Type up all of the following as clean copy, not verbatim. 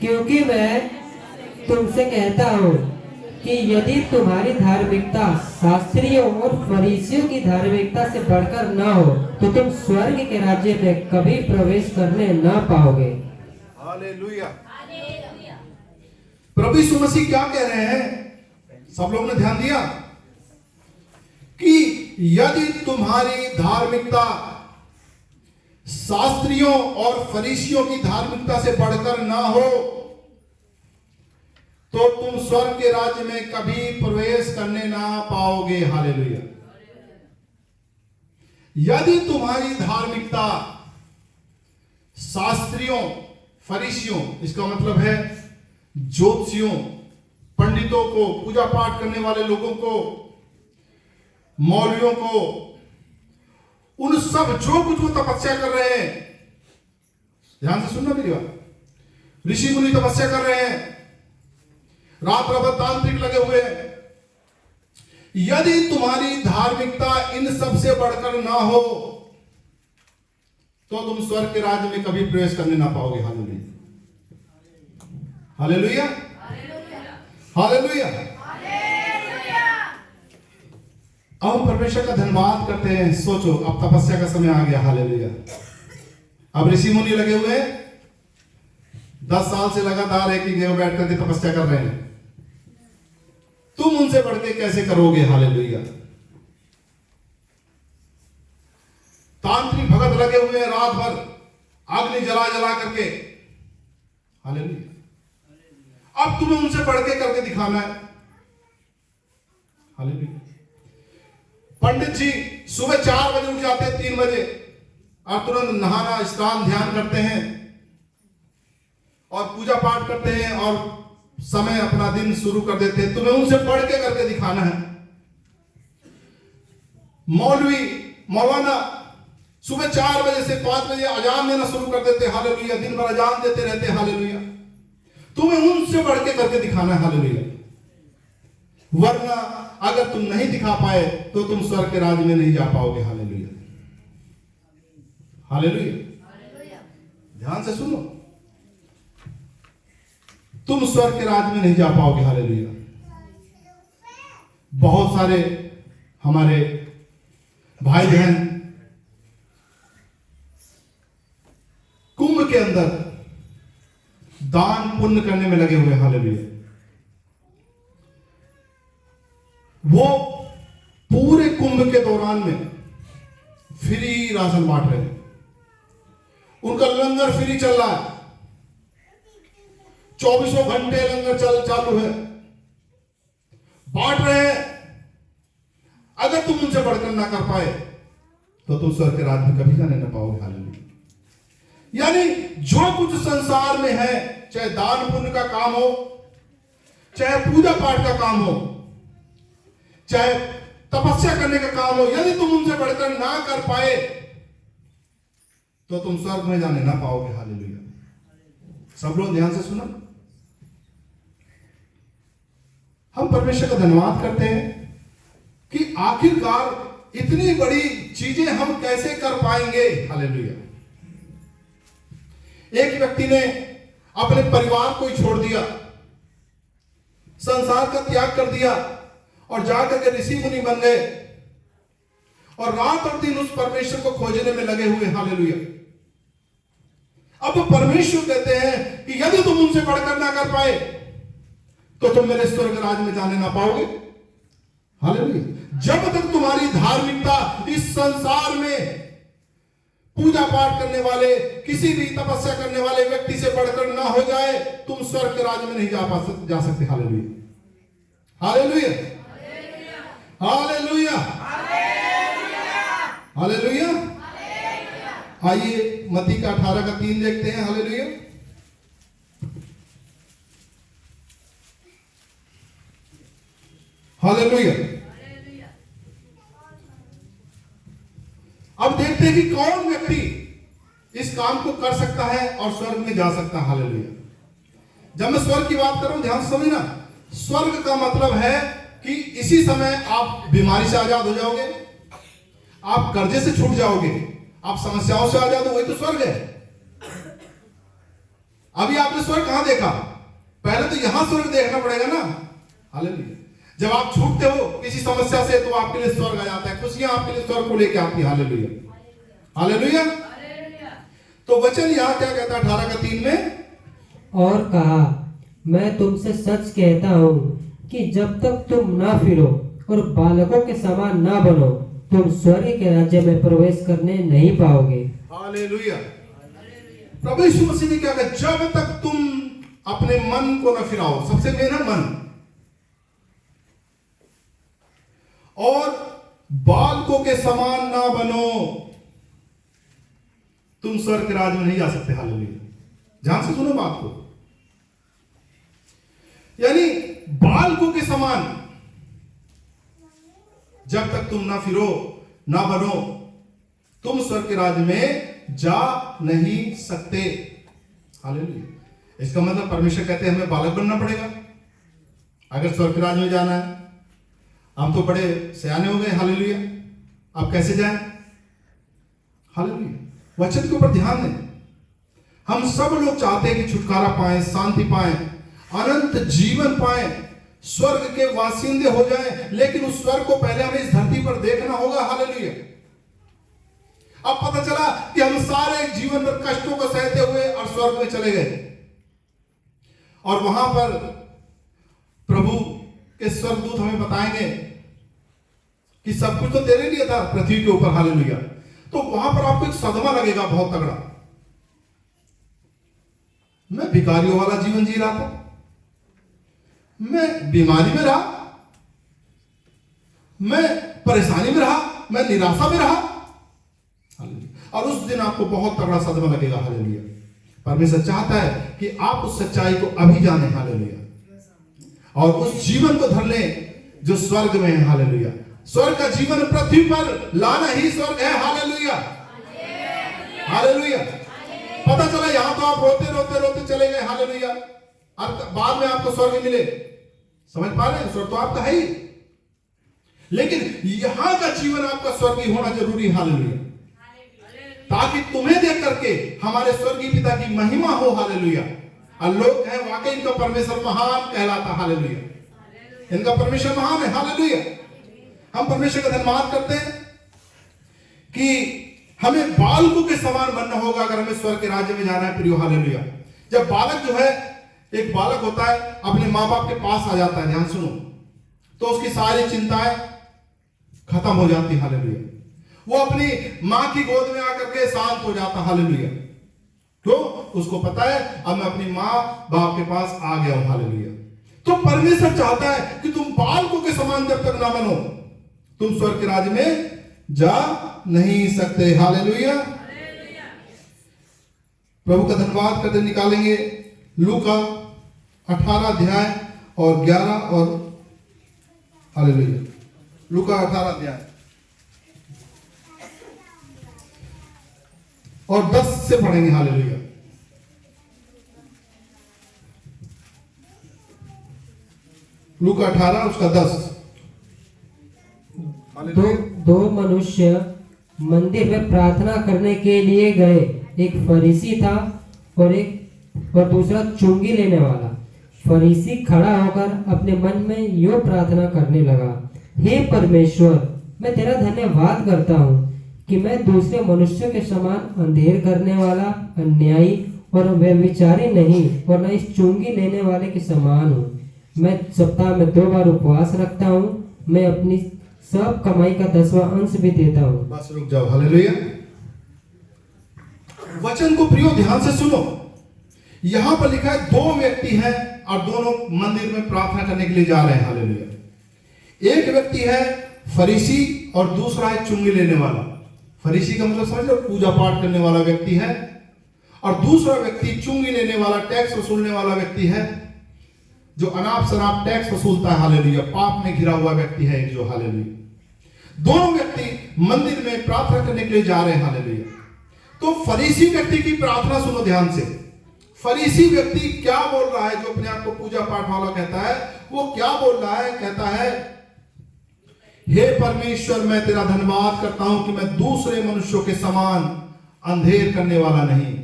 क्योंकि मैं तुमसे कहता हूँ कि यदि तुम्हारी धार्मिकता शास्त्रियों और फरीसियों की धार्मिकता से बढ़कर न हो तो तुम स्वर्ग के राज्य में कभी प्रवेश करने न पाओगे। हालेलुया। प्रभु यीशु मसीह क्या कह रहे हैं? सब लोग ने ध्यान दिया कि यदि तुम्हारी धार्मिकता शास्त्रियों और फरीसियों की धार्मिकता से बढ़कर ना हो तो तुम स्वर्ग के राज्य में कभी प्रवेश करने ना पाओगे। हालेलुया। यदि तुम्हारी धार्मिकता शास्त्रियों फरीसियों, इसका मतलब है ज्योतिषियों, पंडितों को, पूजा पाठ करने वाले लोगों को, मौलवियों को, उन सब जो कुछ वो तपस्या कर रहे हैं, ध्यान से सुनना मेरी बात, ऋषि मुनि तपस्या कर रहे हैं, रात रात तांत्रिक लगे हुए हैं, यदि तुम्हारी धार्मिकता इन सब से बढ़कर ना हो तो तुम स्वर्ग के राज्य में कभी प्रवेश करने ना पाओगे। Hallelujah, hallelujah, hallelujah. अब हम परमेश्वर का धन्यवाद करते हैं। सोचो, अब तपस्या का समय आ गया। हालेलुया। अब ऋषि मुनि लगे हुए 10 साल से लगातार एक ही जगह बैठ करके तपस्या कर रहे हैं, तुम उनसे बढ़ के कैसे करोगे? हालेलुया। तांत्रिक भगत लगे हुए हैं रात भर अग्नि जला जला करके। हालेलुया। अब तुम्हें उनसे बढ़ के करके दिखाना है। हालेलुया। पंडित जी सुबह 4 बजे उठ जाते हैं, 3 बजे, और तुरंत नहाना, स्नान, ध्यान करते हैं और पूजा पाठ करते हैं और समय अपना दिन शुरू कर देते हैं। तुम्हें उनसे बढ़ के करके दिखाना है। मौलवी मौलाना सुबह 4 बजे से 5 बजे अजान देना शुरू कर देते। हालेलुया। दिन भर अजान देते रहते। हालेलुया। तुम्हें उनसे बढ़ के करके दिखाना है। हालेलुया। वरना अगर तुम नहीं दिखा पाए तो तुम स्वर्ग के राज्य में नहीं जा पाओगे। Hallelujah, hallelujah. ध्यान से सुनो, तुम स्वर्ग के राज्य में नहीं जा पाओगे। हालेलुया। बहुत सारे हमारे भाई बहन कुंभ के अंदर दान पुण्य करने में लगे हुए। हालेलुया। वो पूरे कुंभ के दौरान में फ्री राशन बांट रहे हैं। उनका लंगर फ्री चल रहा है, 24 घंटे लंगर चालू है, बांट रहे हैं। अगर तुम उनसे बढ़कर ना कर पाए तो तुम स्वर्ग के राज्य में कभी जाने ना पाओगे। हालेलुया। यानी जो कुछ संसार में है, चाहे दान पुण्य का काम हो, चाहे पूजा पाठ का काम हो, चाहे तपस्या करने का काम हो, यदि तुम उनसे बढ़कर ना कर पाए तो तुम स्वर्ग में जाने ना पाओगे। हालेलुया। सब लोग ध्यान से सुनो। हम परमेश्वर का धन्यवाद करते हैं कि आखिरकार इतनी बड़ी चीजें हम कैसे कर पाएंगे। हालेलुया। एक व्यक्ति ने अपने परिवार को ही छोड़ दिया, संसार का त्याग कर दिया और जाकर के ऋषि मुनि बन गए और रात और दिन उस परमेश्वर को खोजने में लगे हुए। हालेलुया। अब परमेश्वर कहते हैं कि यदि तुम उनसे बढ़कर ना कर पाए तो तुम मेरे स्वर्ग राज्य में जाने ना पाओगे। हालेलुया। जब तक तुम्हारी धार्मिकता इस संसार में पूजा पाठ करने वाले, किसी भी तपस्या करने वाले व्यक्ति से बढ़कर ना हो जाए, तुम स्वर्ग के राज्य में नहीं जा सकते। Hallelujah, hallelujah, hallelujah, hallelujah. आइए मत्ती का 18 का 3 देखते हैं। हालेलुया। हालेलुया। अब देखते हैं कि कौन व्यक्ति इस काम को कर सकता है और स्वर्ग में जा सकता है। हालेलुया। जब मैं स्वर्ग की बात कर रहा हूं, ध्यान से समझना, स्वर्ग का मतलब है कि इसी समय आप बीमारी से आजाद हो जाओगे, आप कर्जे से छूट जाओगे, आप समस्याओं से आजाद हो, वही तो स्वर्ग है। अभी आपने स्वर्ग कहां देखा? पहले तो यहां स्वर्ग देखना पड़ेगा ना। हालेलुया। जब आप छूटते हो किसी समस्या से तो आपके लिए स्वर्ग आ जाता है, खुशियां आपके लिए स्वर्ग को लेके आती है। Hallelujah, hallelujah. तो वचन यहां क्या कहता है 18:3 में? और कहा, मैं तुमसे सच कहता हूँ कि जब तक तुम ना फिरो और बालकों के समान ना बनो, तुम स्वर्ग के राज्य में प्रवेश करने नहीं पाओगे। हालेलुया। प्रभु यीशु मसीह ने क्या कहा? जब तक तुम अपने मन को न फिराओ, सबसे मेन है मन, और बालकों के समान ना बनो, तुम स्वर्ग के राज्य में नहीं जा सकते। हालेलुया। ध्यान से सुनो बात को। यानी बालकों के समान जब तक तुम ना फिरो ना बनो, तुम स्वर्ग के राज्य में जा नहीं सकते। हालेलुया। इसका मतलब परमेश्वर कहते हैं हमें बालक बनना पड़ेगा अगर स्वर्ग के राज्य में जाना है। हम तो बड़े सयाने हो गए। हालेलुया। अब कैसे जाएं? हालेलुया। वचन के ऊपर ध्यान दें। हम सब लोग चाहते हैं कि छुटकारा पाएं, शांति पाएं, अनंत जीवन पाएं, स्वर्ग के वासिंदे हो जाएं, लेकिन उस स्वर्ग को पहले हमें इस धरती पर देखना होगा। हालेलुया। अब पता चला कि हम सारे जीवन में कष्टों को सहते हुए और स्वर्ग में चले गए, और वहां पर प्रभु के स्वर्गदूत हमें बताएंगे कि सब कुछ तो तेरे लिए था पृथ्वी के ऊपर। हालेलुया। तो वहां पर आपको एक सदमा लगेगा बहुत तगड़ा। मैं भिखारियों वाला जीवन जी रहा था, मैं बीमारी में रहा, मैं परेशानी में रहा, मैं निराशा में रहा। और उस दिन आपको बहुत तगड़ा सदमा लगेगा। हालेलुया। परमेश्वर चाहता है कि आप उस सच्चाई को अभी जाने। हालेलुया। और उस जीवन को धर लें जो स्वर्ग में है। हालेलुया। स्वर्ग का जीवन पृथ्वी पर लाना ही स्वर्ग है। Hallelujah, hallelujah. पता चला यहां तो आप रोते रोते रोते चले गए। हालेलुया। और बाद में आपको स्वर्ग मिले। समझ पा रहे हैं? स्वर्ग तो आपका है ही, लेकिन यहां का जीवन आपका स्वर्गीय होना जरूरी। हालेलुया। ताकि तुम्हें देख करके हमारे स्वर्गीय पिता की महिमा हो। हालेलुया। और लोग कहें वाकई इनका परमेश्वर महान कहलाता। हालेलुया। इनका परमेश्वर महान है। हालेलुया। हम परमेश्वर का धन्यवाद करते हैं कि हमें बालकों के समान बनना होगा अगर हमें स्वर्ग के राज्य में जाना है। प्रियो, हालेलुया। जब बालक जो है, एक बालक होता है, अपने माँ बाप के पास आ जाता है, ध्यान सुनो, तो उसकी सारी चिंताएं खत्म हो जाती। हालेलुया। वो अपनी माँ की गोद में आकर के शांत हो जाता। हालेलुया। तो उसको पता है अब मैं अपनी माँ बाप के पास आ गया हूं। हालेलुया। तो परमेश्वर चाहता है कि तुम बालकों के समान जब तक ना बनो, तुम स्वर्ग के राज्य में जा नहीं सकते। हालेलुया। प्रभु का धन्यवाद करते निकालेंगे लूका 18 अध्याय और 11 और हालेलुया, लूका 18 अध्याय और 10 से पढ़ेंगे। हालेलुया। लूका 18 उसका 10। दो मनुष्य मंदिर में प्रार्थना करने के लिए गए। एक फरीसी था और दूसरा चुंगी लेने वाला। फरीसी खड़ा होकर अपने मन में यूं प्रार्थना करने लगा, हे परमेश्वर, मैं तेरा धन्यवाद करता हूँ कि मैं दूसरे मनुष्यों के समान अंधेर करने वाला, अन्यायी और व्यभिचारी नहीं, और न इस चुंगी लेने वाले के समान हूँ। मैं सप्ताह में 2 बार उपवास रखता हूँ। मैं अपनी सब कमाई का 10वां अंश भी देता हूँ। बस रुक जाओ। हालेलुया। वचन को प्रियो ध्यान से सुनो। यहां पर लिखा है 2 व्यक्ति हैं और दोनों मंदिर में प्रार्थना करने के लिए जा रहे हैं। हालेलुया। एक व्यक्ति है फरीसी और दूसरा है चुंगी लेने वाला। फरीसी का मतलब समझ लो, पूजा पाठ करने वाला व्यक्ति है, और दूसरा व्यक्ति चुंगी लेने वाला, टैक्स वसूलने वाला व्यक्ति है, जो अनाप शनाप टैक्स वसूलता है। हालेलुया। पाप में घिरा हुआ व्यक्ति है जो। हालेलुया। दोनों व्यक्ति मंदिर में प्रार्थना करने के लिए जा रहे हैं। हालेलुया। तो फरीसी व्यक्ति की प्रार्थना सुनो ध्यान से। फरीसी व्यक्ति क्या बोल रहा है? जो अपने आप को पूजा पाठ वाला कहता है, वो क्या बोल रहा है? कहता है, हे परमेश्वर, मैं तेरा धन्यवाद करता हूं कि मैं दूसरे मनुष्यों के समान अंधेर करने वाला नहीं।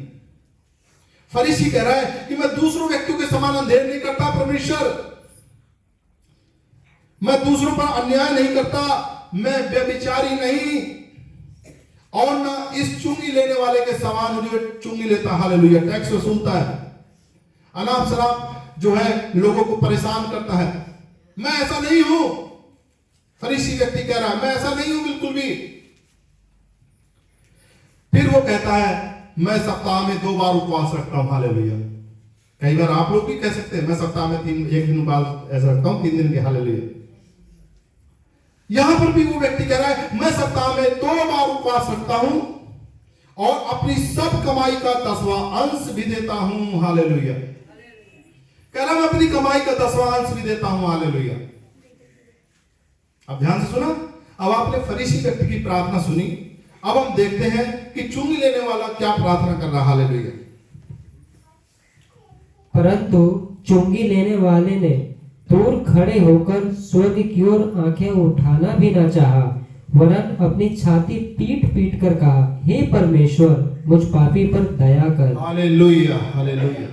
फरीसी कह रहा है कि मैं दूसरों व्यक्तियों के समान अंधेर नहीं करता परमेश्वर, मैं दूसरों पर अन्याय नहीं करता, मैं व्यभिचारी नहीं, और ना इस चुंगी लेने वाले के समान जो चुंगी लेता, हालेलुया, टैक्स वसूलता है, अनाप शराब जो है लोगों को परेशान करता है, मैं ऐसा नहीं हूं। फरीसी व्यक्ति कह रहा है मैं ऐसा नहीं हूं बिल्कुल भी। फिर वो कहता है मैं सप्ताह में 2 बार उपवास रखता हूं, हालेलुया। कई बार आप लोग भी कह सकते हैं मैं सप्ताह में 1 दिन उपवास ऐसा रखता हूं, 3 दिन के, हालेलुया। यहां पर भी वो व्यक्ति कह रहा है मैं सप्ताह में 2 बार उपवास रखता हूं और अपनी सब कमाई का 10वां अंश भी देता हूं, हालेलुया। कह रहा मैं अपनी कमाई का 10वां अंश भी देता हूं, हालेलुया। अब ध्यान से सुना। अब आपने फरीसी व्यक्ति की प्रार्थना सुनी, अब हम देखते हैं कि चुंगी लेने वाला क्या प्रार्थना कर रहा, हालेलुया। परंतु चुंगी लेने वाले ने दूर खड़े होकर स्वर्ग की ओर आंखें उठाना भी न चाहा, वरन अपनी छाती पीट पीट कर कहा, हे परमेश्वर, मुझ पापी पर दया कर। Hallelujah, hallelujah.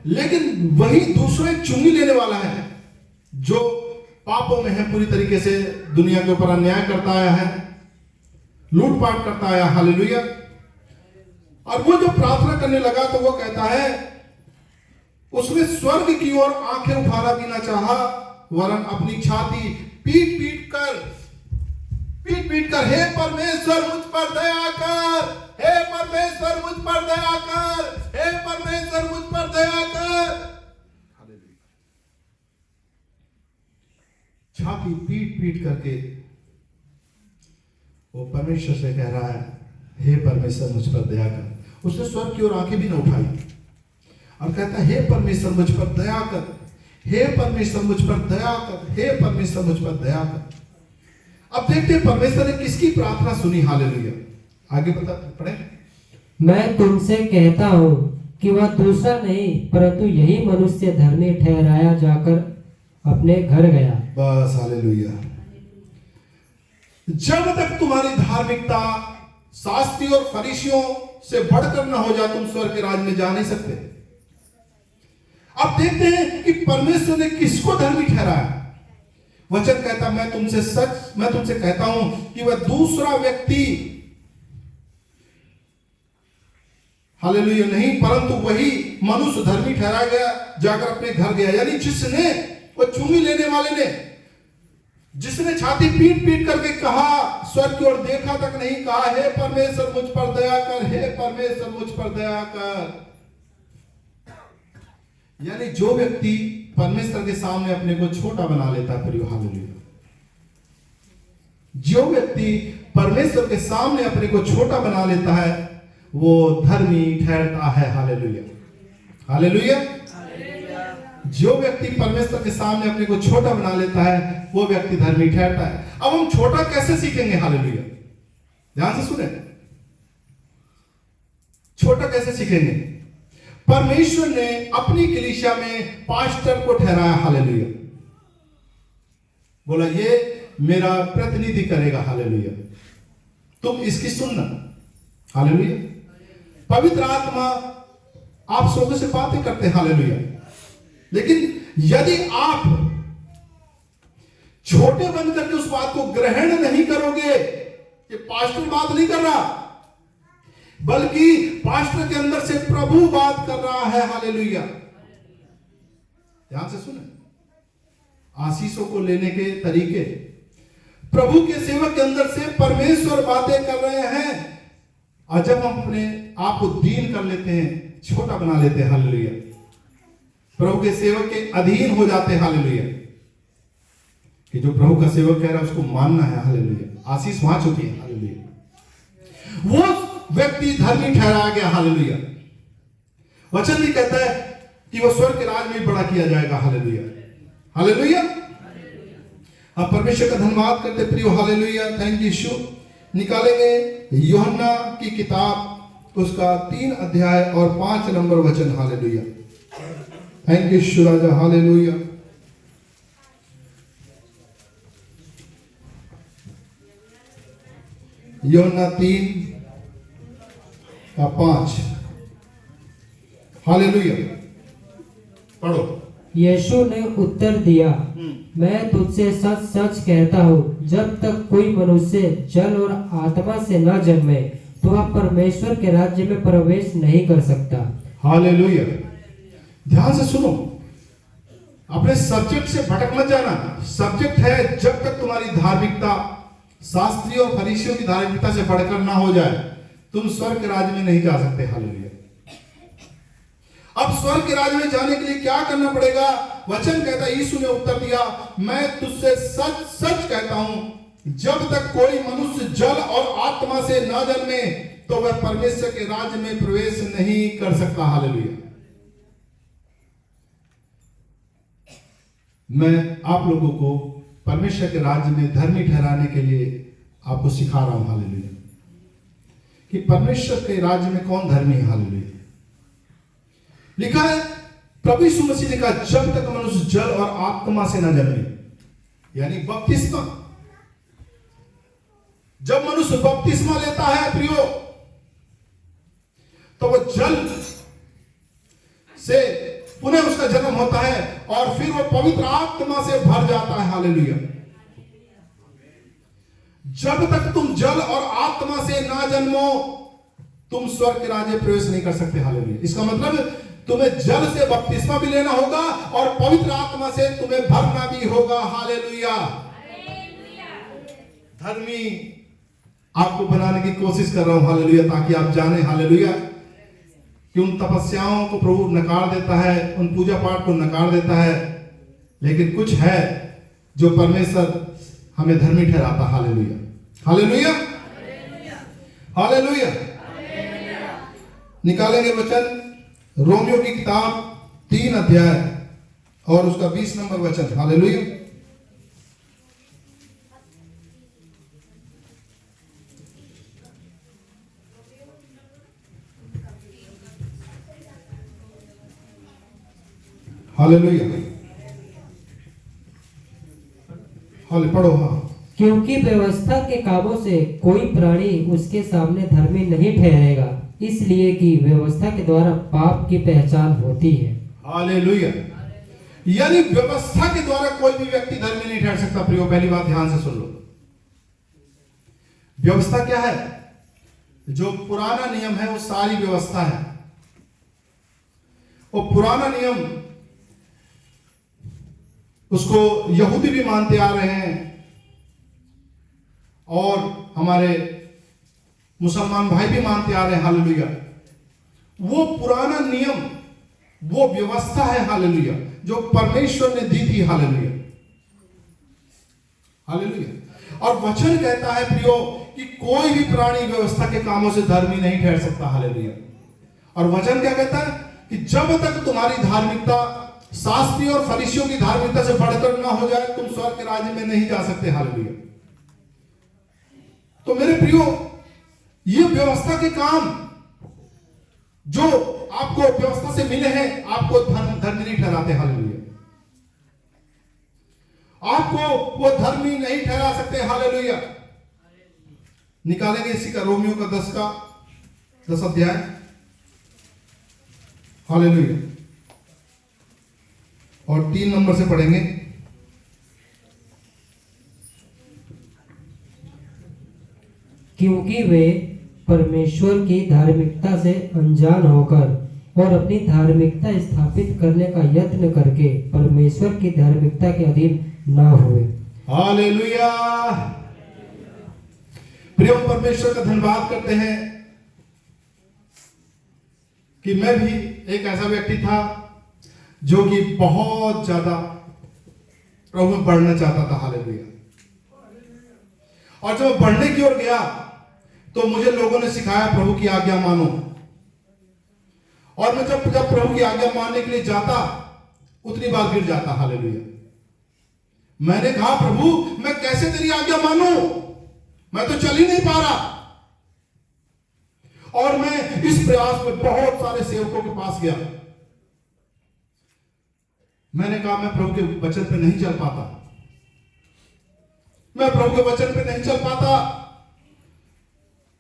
लेकिन वही दूसरा एक चुंगी लेने वाला है जो पापों में है, पूरी तरीके से दुनिया के ऊपर अन्याय करता आया है, लूटपाट करता आया, हालेलुया। और वो जो प्रार्थना करने लगा तो वो कहता है उसने स्वर्ग की ओर आंखें उठाना भी ना चाहा, वरन अपनी छाती पीट पीट कर हे परमेश्वर मुझ पर दया कर, हे परमेश्वर मुझ पर दया कर, हे परमेश्वर मुझ पर दया कर। छाती पीट करके वो परमेश्वर से कह रहा है हे परमेश्वर मुझ पर दया कर। उसने स्वर्ग की ओर आंखें भी ना उठाई और कहता है हे परमेश्वर मुझ पर दया कर, हे परमेश्वर मुझ पर दया कर, हे परमेश्वर मुझ पर दया कर। अब देखते हैं परमेश्वर ने किसकी प्रार्थना सुनी, हालेलुया। आगे पढ़े। मैं तुमसे कहता हूं कि वह दूसरा नहीं परंतु यही मनुष्य धर्मी ठहराया जाकर अपने घर गया। बस, हालेलुया। जब तक तुम्हारी धार्मिकता शास्त्री और फरीसियों से बढ़कर न हो जाए तुम स्वर्ग के राज में जा नहीं सकते। अब देखते हैं कि परमेश्वर ने किसको धर्मी ठहराया। वचन कहता मैं तुमसे कहता हूं कि वह दूसरा व्यक्ति, हालेलुया, नहीं परंतु वही मनुष्य धर्मी ठहराया गया जाकर अपने घर गया। यानी जिसने, वो चुंगी लेने वाले ने, जिसने छाती पीट करके कहा, स्वर्ग की ओर देखा तक नहीं, कहा हे परमेश्वर मुझ पर दया कर, हे परमेश्वर मुझ पर दया कर। यानी जो व्यक्ति परमेश्वर के सामने अपने को छोटा बना लेता है, प्रिय, हालेलुया, जो व्यक्ति परमेश्वर के सामने अपने को छोटा बना लेता है वो धर्मी ठहरता है, हालेलुया, हालेलुया। जो व्यक्ति परमेश्वर के सामने अपने को छोटा बना लेता है वो व्यक्ति धर्मी ठहरता है। अब हम छोटा कैसे सीखेंगे, हालेलुया, ध्यान से सुने। छोटा कैसे सीखेंगे? परमेश्वर ने अपनी कलीसिया में पास्टर को ठहराया, हालेलुया। बोला ये मेरा प्रतिनिधि करेगा, हालेलुया, तुम इसकी सुनना, हालेलुया। पवित्र आत्मा आप लोगों से बातें करते, हालेलुया। लेकिन यदि आप छोटे बन करके उस बात को ग्रहण नहीं करोगे, कि पास्टर बात नहीं कर रहा बल्कि पास्टर के अंदर से प्रभु बात कर रहा है, हालेलुया। ध्यान से सुने। आशीषों को लेने के तरीके, प्रभु के सेवक के अंदर से परमेश्वर बातें कर रहे हैं, और जब हम अपने आप को दीन कर लेते हैं, छोटा बना लेते हैं, हालेलुया, प्रभु के सेवक के अधीन हो जाते हैं, हालेलुया, कि जो प्रभु का सेवक कह रहा है उसको मानना है, हालेलुया, आशीष वहां चुकी है, हालेलुया, वो व्यक्ति धर्मी ठहराया गया, हालेलुया। वचन भी कहता है कि वो स्वर्ग के राज में बड़ा किया जाएगा, हालेलुया, हालेलुया। हम परमेश्वर का धन्यवाद करते प्रियो, हालेलुया, थैंक यू यीशु। निकालेंगे यूहन्ना की किताब, उसका 3 अध्याय और 5 नंबर वचन, hallelujah, thank you Yeshu Raja, hallelujah. यूहन्ना 3 का 5, हालेलुया। पढ़ो। यीशु ने उत्तर दिया, मैं तुझसे सच सच कहता हूँ, जब तक कोई मनुष्य जल और आत्मा से न जन्मे तो वह परमेश्वर के राज्य में प्रवेश नहीं कर सकता। हालेलुया। ध्यान से सुनो, अपने सब्जेक्ट से भटक मत जाना। सब्जेक्ट है, जब तक तुम्हारी धार्मिकता शास्त्रियों और फरीसियों की धार्मिकता से बढ़कर ना हो जाए तुम स्वर्ग के राज्य में नहीं जा सकते। हालेलुया। अब स्वर्ग के राज्य में जाने के लिए क्या करना पड़ेगा? वचन कहता है, यीशु ने उत्तर दिया, मैं तुझसे सच सच कहता हूं, जब तक कोई मनुष्य जल और आत्मा से न जन्मे तो वह परमेश्वर के राज्य में प्रवेश नहीं कर सकता। हालेलुया। मैं आप लोगों को परमेश्वर के राज्य में धर्मी ठहराने के लिए आपको सिखा रहा हूं। हालेलुया। कि परमेश्वर के राज्य में कौन धर्मी है। हालेलुया। लिखा है, प्रभु यीशु मसीह ने कहा, जब तक मनुष्य जल और आत्मा से न जन्मे, यानी बपतिस्मा। जब मनुष्य बपतिस्मा लेता है प्रियो, तो वो जल से पुनः उसका जन्म होता है और फिर वो पवित्र आत्मा से भर जाता है। हालेलुया। जब तक तुम जल और आत्मा से ना जन्मो तुम स्वर्ग के राज्य में प्रवेश नहीं कर सकते। हालेलुया। इसका मतलब तुम्हें जल से बपतिस्मा भी लेना होगा और पवित्र आत्मा से तुम्हें भरना भी होगा। हालेलुया। धर्मी आपको बनाने की कोशिश कर रहा हूं। हालेलुया। ताकि आप जाने, हालेलुया, कि उन तपस्याओं को प्रभु नकार देता है, उन पूजा पाठ को नकार देता है, लेकिन कुछ है जो परमेश्वर हमें धर्मी ठहराता। हालेलुया। हालेलुया। हालेलुया। निकालेंगे वचन रोमियो की किताब 3 अध्याय और उसका 20 नंबर वचन। हालेलुया। हालेलुया। हाले पढ़ो। हाँ। क्योंकि व्यवस्था के कामों से कोई प्राणी उसके सामने धर्मी नहीं ठहरेगा, इसलिए कि व्यवस्था के द्वारा पाप की पहचान होती है। हालेलुया। यानी व्यवस्था के द्वारा कोई भी व्यक्ति धर्मी नहीं ठहर सकता। प्रियो, पहली बात ध्यान से सुन लो। व्यवस्था क्या है? जो पुराना नियम है वो सारी व्यवस्था है। वो पुराना नियम उसको यहूदी भी मानते आ रहे हैं और हमारे मुसलमान भाई भी मानते आ रहे हैं। हालेलुया। वो पुराना नियम, वो व्यवस्था है। हालेलुया। जो परमेश्वर ने दी थी। हालेलुया। हालेलुया। और वचन कहता है प्रियो कि कोई भी प्राणी व्यवस्था के कामों से धर्मी नहीं ठहर सकता। हालेलुया। और वचन क्या कहता है कि जब तक तुम्हारी धार्मिकता शास्त्री और फरीसियों की धार्मिकता से बढ़कर ना हो जाए तुम स्वर्ग के राज्य में नहीं जा सकते। हालेलुया। तो मेरे प्रियो, ये व्यवस्था के काम जो आपको व्यवस्था से मिले हैं आपको धर्मी नहीं ठहराते। हालेलुया। आपको वो धर्मी नहीं ठहरा सकते। हालेलुया। निकालेंगे इसी का रोमियो का 10 अध्याय। हालेलुया। और 3 नंबर से पढ़ेंगे। क्योंकि वे परमेश्वर की धार्मिकता से अनजान होकर और अपनी धार्मिकता स्थापित करने का यत्न करके परमेश्वर की धार्मिकता के अधीन ना हुए। हालेलुया। प्रिय परमेश्वर का धन्यवाद करते हैं कि मैं भी एक ऐसा व्यक्ति था जो कि बहुत ज्यादा प्रभु में बढ़ना चाहता था। हालेलुया। और जब बढ़ने की ओर गया तो मुझे लोगों ने सिखाया प्रभु की आज्ञा मानो। और मैं जब प्रभु की आज्ञा मानने के लिए जाता उतनी बार गिर जाता। हालेलुया। मैंने कहा प्रभु मैं कैसे तेरी आज्ञा मानूं, मैं तो चल ही नहीं पा रहा। और मैं इस प्रयास में बहुत सारे सेवकों के पास गया। मैंने कहा मैं प्रभु के वचन पे नहीं चल पाता, मैं प्रभु के वचन पे नहीं चल पाता।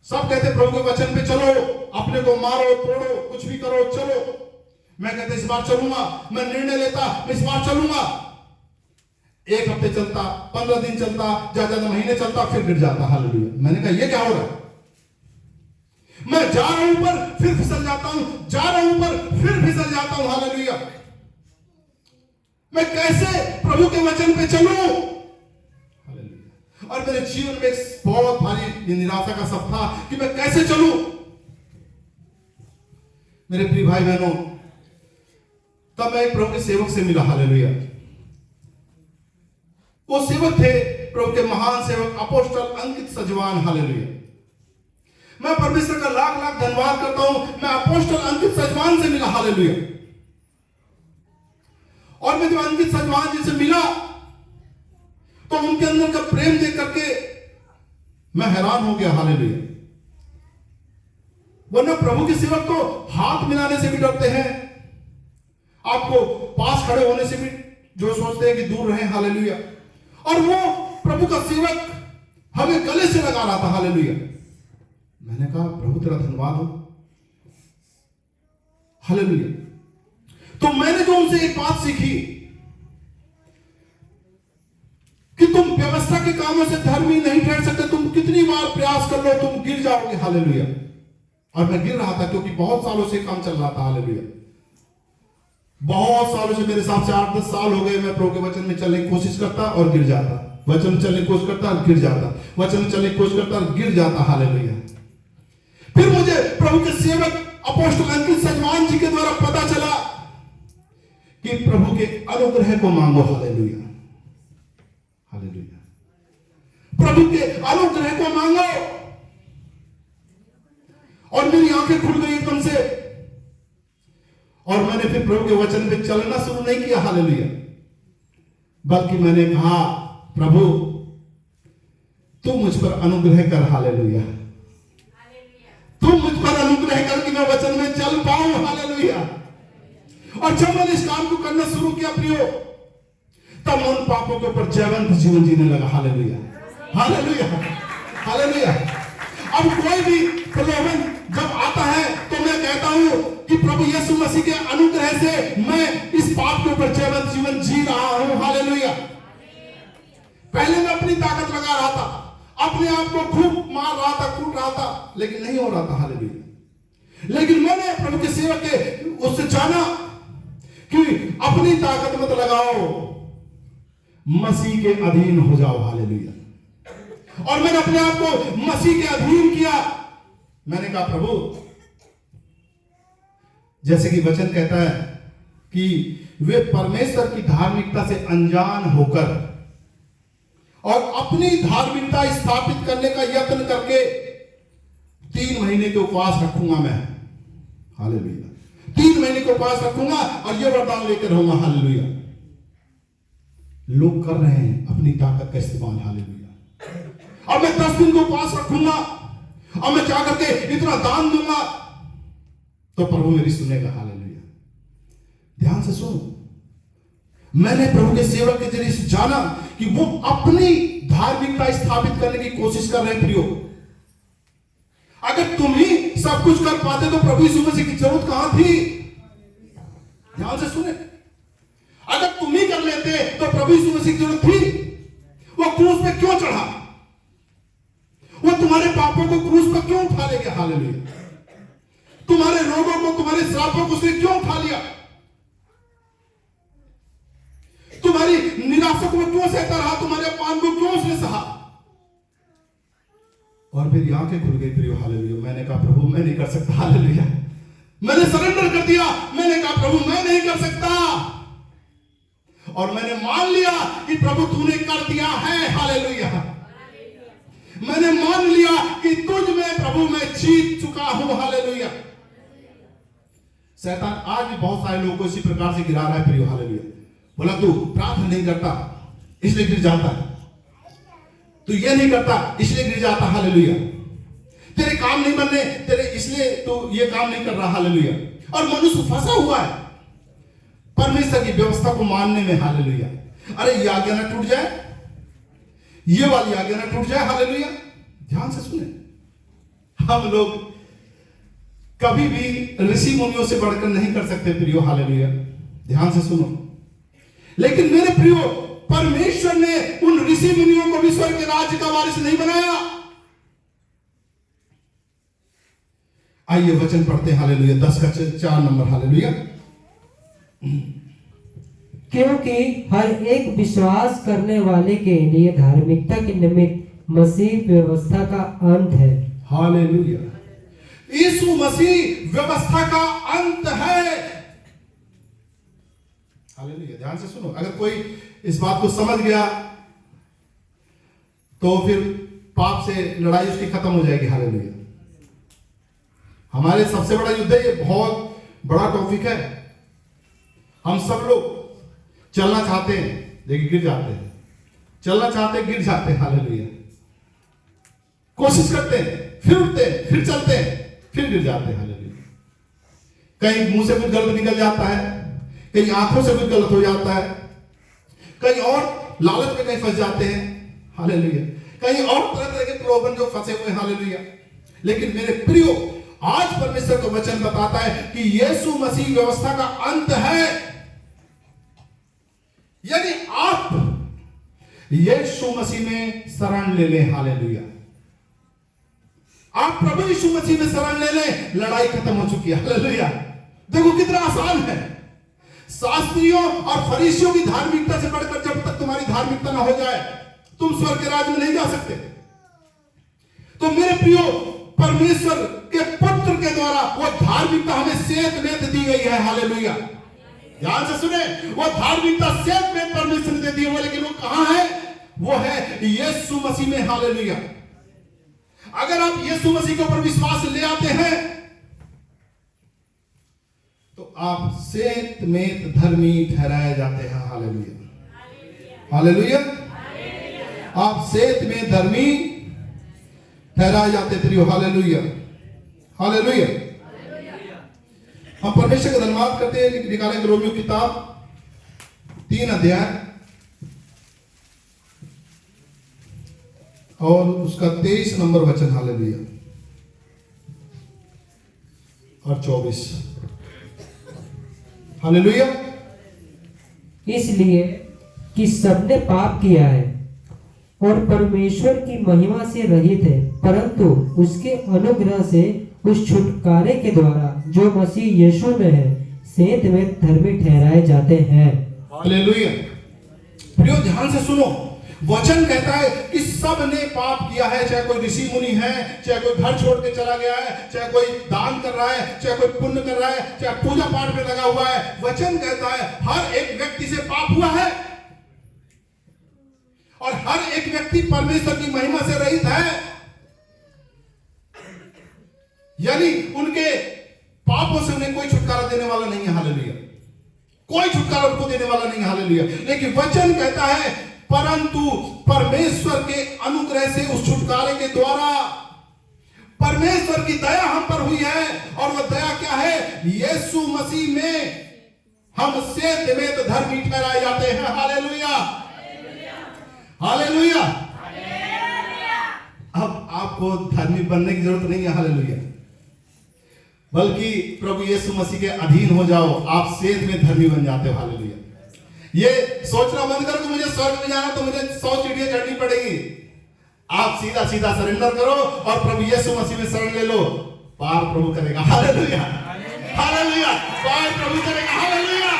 सब कहते प्रभु के वचन पे चलो, अपने को मारो तोड़ो कुछ भी करो, चलो, मैं कहता इस बार चलूंगा, मैं निर्णय लेता मैं इस बार चलूंगा। 1 हफ्ते चलता, 15 दिन चलता, ज्यादा महीने चलता, फिर गिर जाता। हालेलुया। मैंने कहा ये क्या हो रहा है? मैं जा रहा हूं ऊपर, फिर फिसल जाता हूं, जा रहा हूं ऊपर, फिर फिसल जाता हूं। हालेलुया। मैं कैसे प्रभु के वचन पे चलूं? हालेलुया। और मेरे जीवन में एक बहुत भारी निराशा का सब था कि मैं कैसे चलूं। मेरे प्रिय भाई बहनों, तब मैं एक प्रभु के सेवक से मिला। हालेलुया। वो सेवक थे प्रभु के महान सेवक अपोस्टल अंकित सजवान। हालेलुया। मैं परमेश्वर का लाख लाख धन्यवाद करता हूं, मैं अपोस्टल अंकित सजवान से मिला। हालेलुया। और मैं जब अंकित सजवान जी से मिला तो उनके अंदर का प्रेम देख करके मैं हैरान हो गया। हालेलुया। वरना प्रभु के सेवक तो हाथ मिलाने से भी डरते हैं, आपको पास खड़े होने से भी जो सोचते हैं कि दूर रहे। हालेलुया। और वो प्रभु का सेवक हमें गले से लगा रहा था। हालेलुया। मैंने कहा प्रभु तेरा धन्यवाद हो। हालेलुया। तो मैंने जो उनसे एक बात सीखी कि तुम व्यवस्था के कामों से धर्मी नहीं ठहर सकते, तुम कितनी बार प्रयास कर लो तुम गिर जाओगे। हालेलुया। और मैं गिर रहा था क्योंकि बहुत सालों से काम चल रहा था। हालेलुया। बहुत सालों से, मेरे हिसाब से 8-10 साल हो गए, मैं प्रभु के वचन में चलने की कोशिश करता और गिर जाता, वचन में चलने की कोशिश करता और गिर जाता, वचन में चलने की कोशिश करता और गिर जाता। हालेलुया। फिर मुझे प्रभु के सेवक अपोस्टल अंकित सजवान जी के द्वारा पता चला कि प्रभु के अनुग्रह को मांगो। हालेलुया। हालेलुया। प्रभु के अनुग्रह को मांगो। और मेरी आंखें खुल गई एकदम से, और मैंने फिर प्रभु के वचन पे चलना शुरू नहीं किया। हालेलुया। बल्कि मैंने कहा प्रभु तू मुझ पर अनुग्रह कर। हालेलुया। तू मुझ पर अनुग्रह कर कि मैं वचन में चल पाऊं। हालेलुया। और जब मैंने इस काम को करना शुरू किया प्रियो, तब मैं उन पापों के ऊपर जयवंत जीवन जीने लगा। हालेलुया। हालेलुया। हालेलुया। अब कोई भी प्रलोभन जब आता है तो मैं कहता हूं कि प्रभु यीशु मसीह के अनुग्रह से मैं इस पाप के ऊपर जयवंत जीवन जी रहा हूं। हालेलुया। पहले मैं अपनी ताकत लगा रहा था, अपने आप को खूब मार रहा था, कूट रहा था, लेकिन नहीं हो रहा था। हालेलुया। लेकिन मैंने प्रभु के सेवक के उससे जाना कि अपनी ताकत मत लगाओ, मसीह के अधीन हो जाओ। हालेलुया। और मैंने अपने आप को मसीह के अधीन किया। मैंने कहा प्रभु, जैसे कि वचन कहता है कि वे परमेश्वर की धार्मिकता से अनजान होकर और अपनी धार्मिकता स्थापित करने का यत्न करके 3 महीने के उपवास रखूंगा मैं। हालेलुया। 3 महीने के उपवास रखूंगा और ये वरदान लेकर रहूंगा। हालेलुया। लोग कर रहे हैं अपनी ताकत का इस्तेमाल। हालेलुया। और मैं 10 दिन को उपवास रखूंगा और मैं क्या करके इतना दान दूंगा तो प्रभु मेरी सुनेगा। हालेलुया। ध्यान से सुनो, मैंने प्रभु के सेवक के जरिए से जाना कि वो अपनी धार्मिकता स्थापित करने की कोशिश कर रहे हैं। प्रियो, अगर तुम ही सब कुछ कर पाते तो प्रभु यीशु मसीह की जरूरत कहां थी? ध्यान से सुने, अगर तुम ही कर लेते तो प्रभु यीशु मसीह की जरूरत थी? वो क्रूस पे क्यों चढ़ा? वो तुम्हारे पापों को क्रूस पर क्यों उठा ले गया? हालेलुया। तुम्हारे रोगों को, तुम्हारे श्रापों को उसने क्यों उठा लिया? तुम्हारी निराशा को क्यों सहता रहा? तुम्हारे अपमान को क्यों उसने सहा? और मेरी आंखें खुल गई प्रियो। हालेलुया। मैंने कहा प्रभु मैं नहीं कर सकता। हालेलुया। मैंने सरेंडर कर दिया। मैंने कहा प्रभु मैं नहीं कर सकता, और मैंने मान लिया कि प्रभु तूने कर दिया है। हालेलुया। मैंने मान लिया कि तुझ में प्रभु मैं जीत चुका हूं। हालेलुया। शैतान आज भी बहुत सारे लोगों को इसी प्रकार से गिरा रहा है प्रियो। हालेलुया। बोला तू प्रार्थना नहीं करता इसलिए गिर जाता है, तू ये नहीं करता इसलिए गिर जाता। हालेलुया। तेरे काम नहीं बनने, तेरे इसलिए तू ये काम नहीं कर रहा। हालेलुया। और मनुष्य फंसा हुआ है परमेश्वर की व्यवस्था को मानने में। हालेलुया। अरे ये आज्ञा ना टूट जाए, ये वाली आज्ञा ना टूट जाए। हालेलुया। ध्यान से सुने, हम लोग कभी भी ऋषि मुनियों से बढ़कर नहीं कर सकते प्रियो, हालेलुया। ध्यान से सुनो। लेकिन मेरे प्रियो, परमेश्वर ने उन ऋषि मुनियों को भी स्वर्ग के राज्य का वारिस नहीं बनाया। आइए वचन पढ़ते हैं, हालेलुया। 10 का 4 नंबर, हालेलुया। क्योंकि हर एक विश्वास करने वाले के लिए धार्मिकता के निमित्त मसीह व्यवस्था का अंत है। हालेलुया। यीशु मसीह व्यवस्था का अंत है। हालेलुया। ध्यान से सुनो। अगर कोई इस बात को समझ गया तो फिर पाप से लड़ाई उसकी खत्म हो जाएगी। हालेलुया। हमारे सबसे बड़ा युद्ध है, ये बहुत बड़ा टॉपिक है। हम सब लोग चलना चाहते हैं, देखिए गिर जाते हैं। चलना चाहते हैं, गिर जाते हैं। हालेलुया। कोशिश करते हैं, फिर उठते हैं, फिर चलते हैं, फिर गिर जाते हैं। हालेलुया। कहीं मुंह से कुछ गलत निकल जाता है, कहीं आंखों से कुछ गलत हो जाता है, कहीं और लालच में कहीं फंस जाते हैं। हालेलुया। कहीं और तरह तरह के प्रलोभन जो फंसे हुए। हालेलुया। लेकिन मेरे प्रियो, आज परमेश्वर का वचन बताता है कि यीशु मसीह व्यवस्था का अंत है। यानी आप यीशु मसीह में शरण ले लें। हालेलुया। आप प्रभु यीशु मसीह में शरण ले लें, लड़ाई खत्म हो चुकी है। हालेलुया। देखो कितना आसान है। शास्त्रियों और फरीसियों की धार्मिकता से बढ़कर जब तक तुम्हारी धार्मिकता ना हो जाए, तुम स्वर्ग के राज्य में नहीं जा सकते। तो मेरे प्रियो, परमेश्वर के पुत्र के द्वारा वो धार्मिकता हमें सेत में दी गई है। हालेलुया। ध्यान से सुने। वो धार्मिकता सेत में परमेश्वर ने दे दी है, लेकिन वो कहां है? वो है यीशु मसीह में। हालेलुया। अगर आप यीशु मसीह के ऊपर विश्वास ले आते हैं तो आप सेत में धर्मी ठहराए जाते हैं। हालेलुया। हालेलुया। आप सेत में धर्मी ठहराए जाते प्रियो। हालेलुया। हालेलुया। हम परमेश्वर का धन्यवाद करते हैं। निकालेंगे रोमियो किताब 3 अध्याय और उसका 23 नंबर वचन। हालेलुया। और 24। हालेलुया। इसलिए कि सबने पाप किया है और परमेश्वर की महिमा से रहित है, परंतु उसके अनुग्रह से उस छुटकारे के द्वारा जो मसीह यीशु में है, सेत में धर्मी ठहराए जाते हैं। हालेलुया। प्रियो ध्यान से सुनो। वचन कहता है कि सब ने पाप किया है। चाहे कोई ऋषि मुनि है, चाहे कोई घर छोड़ के चला गया है, चाहे कोई दान कर रहा है, चाहे कोई पुण्य कर रहा है, चाहे पूजा पाठ में लगा हुआ है। वचन कहता है हर एक व्यक्ति से पाप हुआ है और हर एक व्यक्ति परमेश्वर की महिमा से रहित है। यानी उनके पापों से उन्हें कोई छुटकारा देने वाला नहीं है। हालेलुया। कोई छुटकारा उनको देने वाला नहीं है। हालेलुया। लेकिन वचन कहता है परंतु परमेश्वर के अनुग्रह से उस छुटकारे के द्वारा परमेश्वर की दया हम पर हुई है। और वह दया क्या है? यीशु मसीह में हम सेत में धर्मी ठहराए जाते हैं। हालेलुया। हालेलुया। अब आपको धर्मी बनने की जरूरत नहीं है। हालेलुया। बल्कि प्रभु यीशु मसीह के अधीन हो जाओ, आप सेत में धर्मी बन जाते हो। हालेलुया। ये सोचना बंद करो कि मुझे स्वर्ग में जाना तो मुझे 100 सीढ़ियां चढ़नी पड़ेगी। आप सीधा सीधा सरेंडर करो और प्रभु यीशु मसीह में शरण ले लो, पार प्रभु करेगा। हालेलुया। हालेलुया। पार प्रभु करेगा। हालेलुया।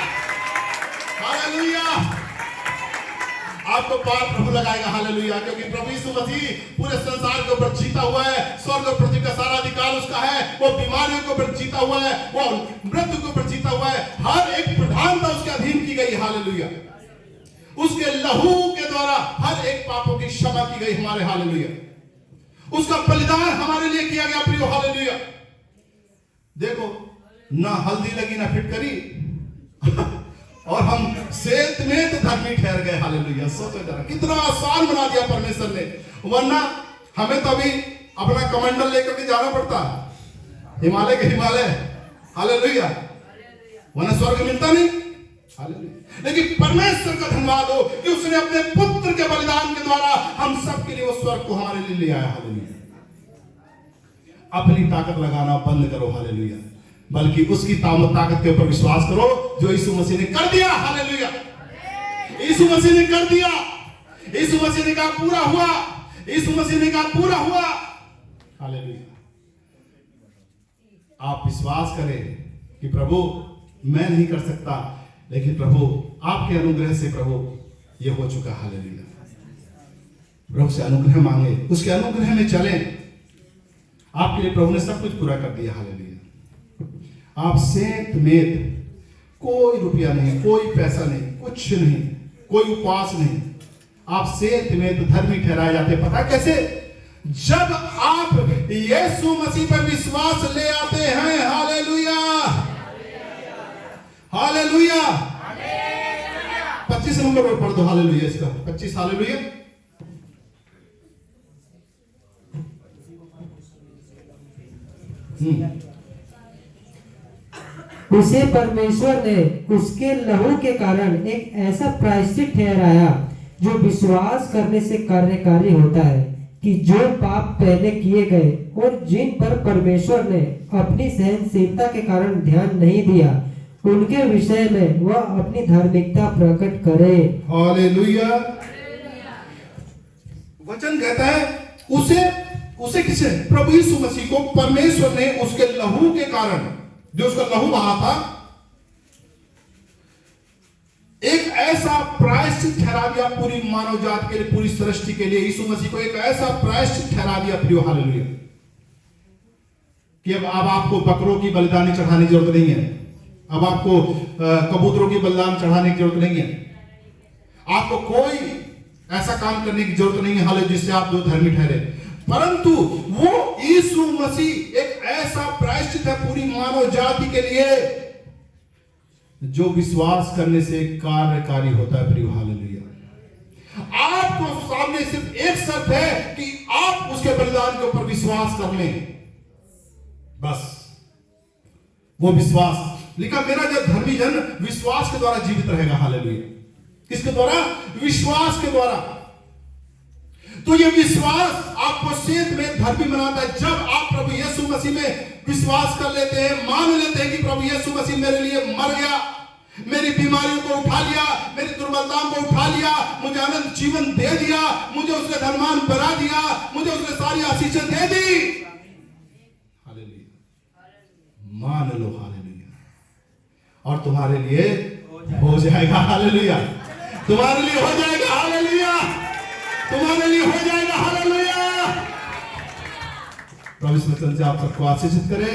हालेलुया। आपको पार प्रभु लगाएगा। हालेलुया। क्योंकि प्रभु यीशु मसीह पूरे संसार के ऊपर जीता हुआ है। स्वर्ग और पृथ्वी का सारा अधिकार उसका है। वो बीमारियों के ऊपर जीता हुआ है, वो मृत्यु के ऊपर जीता हुआ है। हर एक प्रधानता उसके अधीन की गई। हालेलुया। उसके लहू के द्वारा हर एक पापों की क्षमा की गई हमारे। हालेलुया। उसका बलिदान हमारे लिए किया गया प्रियो। हालेलुया। देखो, ना हल्दी लगी ना फिटकरी और हम सेत में तो धर्मी ठहर गए। हालेलुया। सोचो जरा कितना आसान बना दिया परमेश्वर ने। वरना हमें तो अभी अपना कमंडल लेकर के जाना पड़ता, हिमालय के हिमालय। हालेलुया। वरना स्वर्ग मिलता नहीं। हालेलुया। लेकिन परमेश्वर का धन्यवाद हो कि उसने अपने पुत्र के बलिदान के द्वारा हम सब के लिए वो स्वर्ग को हमारे लिए ले आया। हालेलुया। अपनी ताकत लगाना बंद करो, हालेलुया, बल्कि उसकी ताकत के ऊपर विश्वास करो जो यीशु मसीह ने कर दिया, हालेलुया। यीशु मसीह ने कर दिया, यीशु मसीह ने कहा पूरा हुआ, यीशु मसीह ने कहा पूरा हुआ, हालेलुया। आप विश्वास करें कि प्रभु मैं नहीं कर सकता, लेकिन प्रभु आपके अनुग्रह से प्रभु ये हो चुका, हालेलुया। प्रभु से अनुग्रह मांगे, उसके अनुग्रह में चलें, आपके लिए प्रभु ने सब कुछ पूरा कर दिया, हालेलुया। आप सेंत में कोई रुपया नहीं, कोई पैसा नहीं, कुछ नहीं, कोई उपवास नहीं, आप सेंत में धर्मी ठहराए जाते। पता कैसे? जब आप यीशु मसीह पर विश्वास ले आते हैं, हालेलुया, हालेलुया। 25 नंबर पर पढ़ दो, हालेलुया, इसका 25, हालेलुया। उसे परमेश्वर ने उसके लहू के कारण एक ऐसा प्रायश्चित ठहराया जो विश्वास करने से कार्यकारी होता है, कि जो पाप पहले किए गए और जिन पर परमेश्वर ने अपनी सहनशीलता के कारण ध्यान नहीं दिया, उनके विषय में वह अपनी धार्मिकता प्रकट करे, हालेलुया। वचन कहता है उसे किसे? प्रभु यीशु मसीह को परमेश्वर ने उसके लहू के कारण, जो उसका लहू बहा था, एक ऐसा प्रायश्चित ठहरा दिया पूरी मानव जात के लिए, पूरी सृष्टि के लिए। यीशु मसीह को एक ऐसा प्रायश्चित ठहरा दिया, प्रियो, हालेलुया, कि अब आपको बकरों की बलिदानी चढ़ाने की जरूरत नहीं है, अब आपको कबूतरों की बलिदान चढ़ाने की जरूरत नहीं है, आपको कोई ऐसा काम करने की जरूरत नहीं है, हालेलुया, जिससे आप जो धर्मी ठहरे। परंतु वो यीशु मसीह एक ऐसा प्रायश्चित है पूरी मानव जाति के लिए, जो विश्वास करने से कार्यकारी होता है, प्रिय, हालेलुया। आपको सामने सिर्फ एक शर्त है कि आप उसके बलिदान के ऊपर विश्वास कर लें, बस। वो विश्वास लिखा, मेरा जब धर्मी जन विश्वास के द्वारा जीवित रहेगा, हालेलुया। किसके द्वारा? विश्वास के द्वारा। तो ये विश्वास आपको सेंत में धर्मी बनाता है। जब आप प्रभु यीशु मसीह में विश्वास कर लेते हैं, मान लेते हैं कि प्रभु यीशु मसीह मेरे लिए मर गया, मेरी बीमारियों को उठा लिया, मेरी दुर्बलताओं को उठा लिया, मुझे अनंत जीवन दे दिया, मुझे उसने धर्मान बना दिया, मुझे उसने सारी आशीषें दे दी, हालेलुया, मान लो, हालेलुया, और तुम्हारे लिए हो जाएगा, हालेलुया, तुम्हारे लिए हो जाएगा, हालेलुया, तुम्हारे लिए हो जाएगा, हालेलुया। प्रभु इस वचन से आप सबको आशीषित करे।